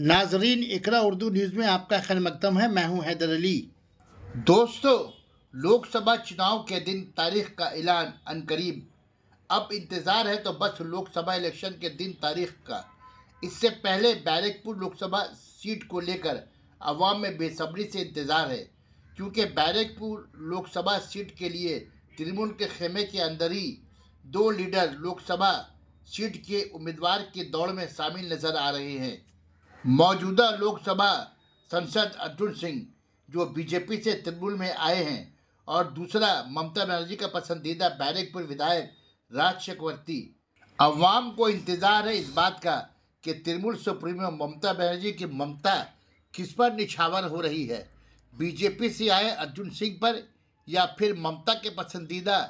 नाजरीन, इकरा उर्दू न्यूज़ में आपका खैर मकदम है। मैं हूं हैदर अली। दोस्तों, लोकसभा चुनाव के दिन तारीख का ऐलान अनकरीब। अब इंतज़ार है तो बस लोकसभा इलेक्शन के दिन तारीख का। इससे पहले बैरकपुर लोकसभा सीट को लेकर अवाम में बेसब्री से इंतज़ार है, क्योंकि बैरकपुर लोकसभा सीट के लिए तृणमूल के खेमे के अंदर ही दो लीडर लोकसभा सीट के उम्मीदवार की दौड़ में शामिल नजर आ रहे हैं। मौजूदा लोकसभा सांसद अर्जुन सिंह, जो बीजेपी से तृणमूल में आए हैं, और दूसरा ममता बनर्जी का पसंदीदा बैरकपुर विधायक राज चक्रवर्ती। अवाम को इंतजार है इस बात का कि तृणमूल सुप्रीमो ममता बनर्जी की ममता किस पर निछावर हो रही है, बीजेपी से आए अर्जुन सिंह पर या फिर ममता के पसंदीदा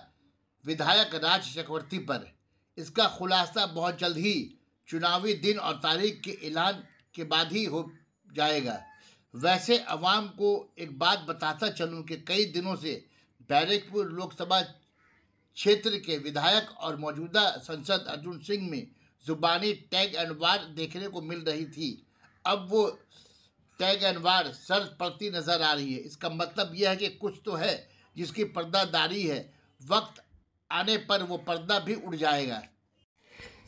विधायक राज चक्रवर्ती पर। इसका खुलासा बहुत जल्द ही चुनावी दिन और तारीख के ऐलान के बाद ही हो जाएगा। वैसे अवाम को एक बात बताता चलूं कि कई दिनों से बैरकपुर लोकसभा क्षेत्र के विधायक और मौजूदा सांसद अर्जुन सिंह में जुबानी टैग एंड वार देखने को मिल रही थी। अब वो टैग एंड वार शर्त पड़ती नजर आ रही है। इसका मतलब यह है कि कुछ तो है जिसकी पर्दादारी है, वक्त आने पर वो पर्दा भी उड़ जाएगा।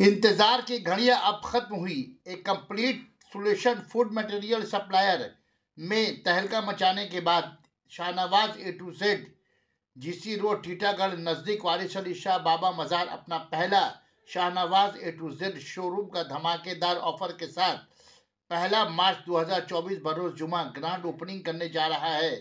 इंतजार की घड़ियां अब खत्म हुई। एक complete solution food material supplier में तहलका मचाने के बाद Shahnawaz A to Z GC road Titagarh नज़दीक वारिस अली शाह बाबा मज़ार अपना पहला Shahnawaz A to Z showroom का धमाकेदार ऑफर के साथ 1 मार्च 2024 बरोज जुमा ग्रांड ओपनिंग करने जा रहा है।